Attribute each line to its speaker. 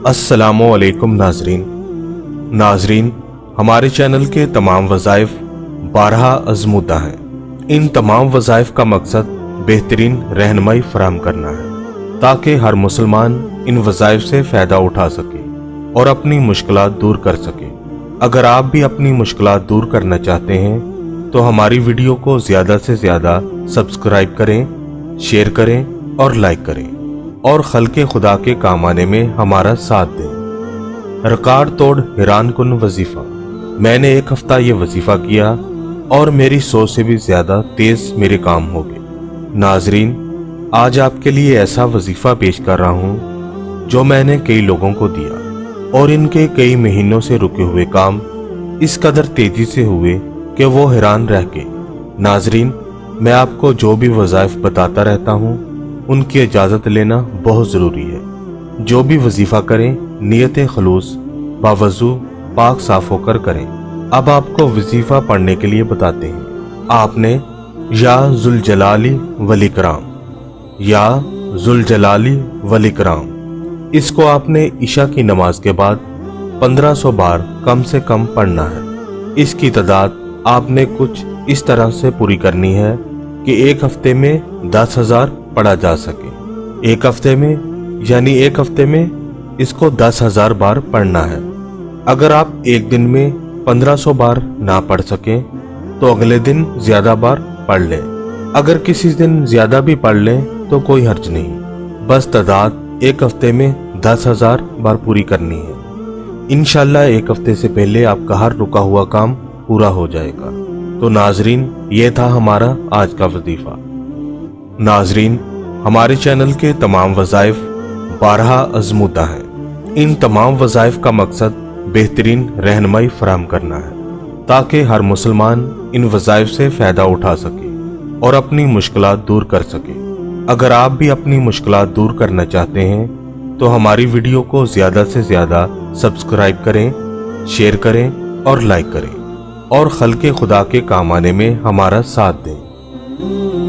Speaker 1: अस्सलामुअलैकुम नाजरीन, हमारे चैनल के तमाम वज़ाइफ 12 आज़मूदा हैं। इन तमाम वज़ाइफ का मकसद बेहतरीन रहनुमाई फराहम करना है ताकि हर मुसलमान इन वज़ाइफ से फ़ायदा उठा सके और अपनी मुश्किलात दूर कर सके। अगर आप भी अपनी मुश्किलात दूर करना चाहते हैं तो हमारी वीडियो को ज़्यादा से ज़्यादा सब्सक्राइब करें, शेयर करें और लाइक करें और खल्के खुदा के काम आने में हमारा साथ दें। रिकॉर्ड तोड़ हैरान कुन वजीफा। मैंने एक हफ्ता ये वजीफा किया और मेरी सोच से भी ज्यादा तेज मेरे काम हो गए। नाजरीन, आज आपके लिए ऐसा वजीफा पेश कर रहा हूँ जो मैंने कई लोगों को दिया और इनके कई महीनों से रुके हुए काम इस कदर तेजी से हुए कि वो हैरान रह गए। नाजरीन, मैं आपको जो भी वज़ाइफ बताता रहता हूँ उनकी इजाज़त लेना बहुत ज़रूरी है। जो भी वजीफ़ा करें नियत खलूस बावजू पाक साफ होकर करें। अब आपको वजीफ़ा पढ़ने के लिए बताते हैं। आपने या जुल जलाली वल इकराम, या जुल जलाली वल इकराम, इसको आपने इशा की नमाज के बाद 1500 बार कम से कम पढ़ना है। इसकी तादाद आपने कुछ इस तरह से पूरी करनी है कि एक हफ्ते में 10,000 पढ़ा जा सके। एक हफ्ते में इसको 10,000 बार पढ़ना है। अगर आप एक दिन में 1500 बार ना पढ़ सकें तो अगले दिन ज्यादा बार पढ़ लें। अगर किसी दिन ज्यादा भी पढ़ लें तो कोई हर्ज नहीं, बस तादाद एक हफ्ते में 10,000 बार पूरी करनी है। इंशाल्लाह एक हफ्ते से पहले आपका हर रुका हुआ काम पूरा हो जाएगा। तो नाजरीन, ये था हमारा आज का वजीफा। नाजरीन, हमारे चैनल के तमाम वज़ाइफ 12 आज़मूदा हैं। इन तमाम वज़ाइफ का मकसद बेहतरीन रहनुमाई फराहम करना है ताकि हर मुसलमान इन वज़ाइफ से फ़ायदा उठा सके और अपनी मुश्किलात दूर कर सके। अगर आप भी अपनी मुश्किलात दूर करना चाहते हैं तो हमारी वीडियो को ज़्यादा से ज़्यादा सब्सक्राइब करें, शेयर करें और लाइक करें और खल्के खुदा के काम आने में हमारा साथ दें।